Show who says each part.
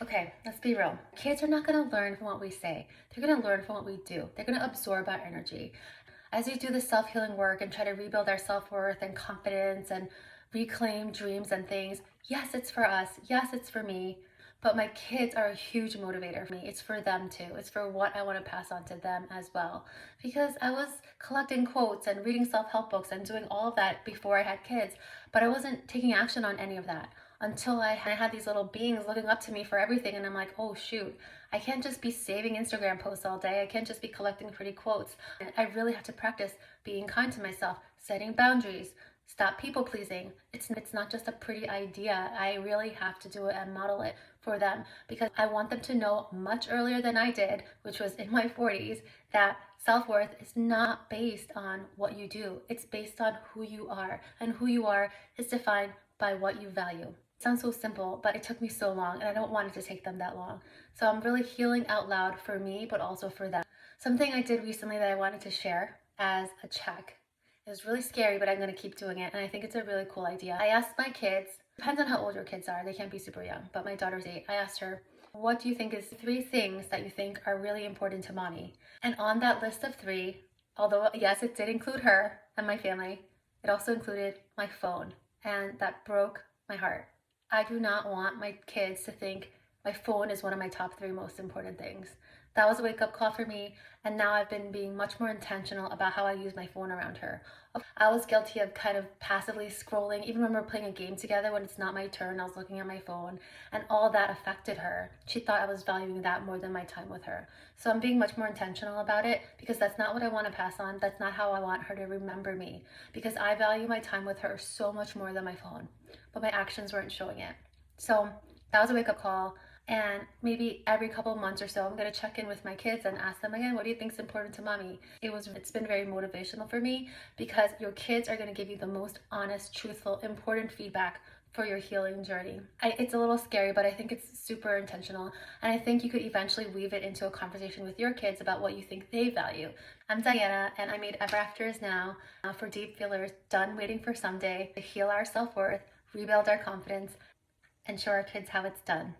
Speaker 1: Okay, let's be real. Kids are not going to learn from what we say. They're going to learn from what we do. They're going to absorb our energy. As we do the self-healing work and try to rebuild our self-worth and confidence and reclaim dreams and things, yes, it's for us. Yes, it's for me. But my kids are a huge motivator for me. It's for them too. It's for what I want to pass on to them as well. Because I was collecting quotes and reading self-help books and doing all of that before I had kids, but I wasn't taking action on any of that until I had these little beings looking up to me for everything. And I'm like, oh shoot, I can't just be saving Instagram posts all day. I can't just be collecting pretty quotes. I really have to practice being kind to myself, setting boundaries, stop people pleasing. It's not just a pretty idea. I really have to do it and model it for them because I want them to know much earlier than I did, which was in my 40s, that self-worth is not based on what you do. It's based on who you are, and who you are is defined by what you value. It sounds so simple, but it took me so long, and I don't want it to take them that long. So I'm really healing out loud for me, but also for them. Something I did recently that I wanted to share as a check. It was really scary, but I'm going to keep doing it, and I think it's a really cool idea. I asked my kids, depends on how old your kids are, they can't be super young, but my daughter's 8. I asked her, what do you think is 3 things that you think are really important to mommy? And on that list of 3, although yes, it did include her and my family, it also included my phone, and that broke my heart. I do not want my kids to think my phone is one of my top 3 most important things. That was a wake-up call for me, and now I've been being much more intentional about how I use my phone around her. I was guilty of kind of passively scrolling, even when we're playing a game together, when it's not my turn, I was looking at my phone, and all that affected her. She thought I was valuing that more than my time with her. So I'm being much more intentional about it because that's not what I want to pass on. That's not how I want her to remember me, because I value my time with her so much more than my phone, but my actions weren't showing it. So that was a wake-up call. And maybe every couple of months or so, I'm going to check in with my kids and ask them again, what do you think is important to mommy? It's been very motivational for me because your kids are going to give you the most honest, truthful, important feedback for your healing journey. It's a little scary, but I think it's super intentional. And I think you could eventually weave it into a conversation with your kids about what you think they value. I'm Diana, and I made Ever After Is Now for deep feelers, done waiting for someday to heal our self-worth, rebuild our confidence, and show our kids how it's done.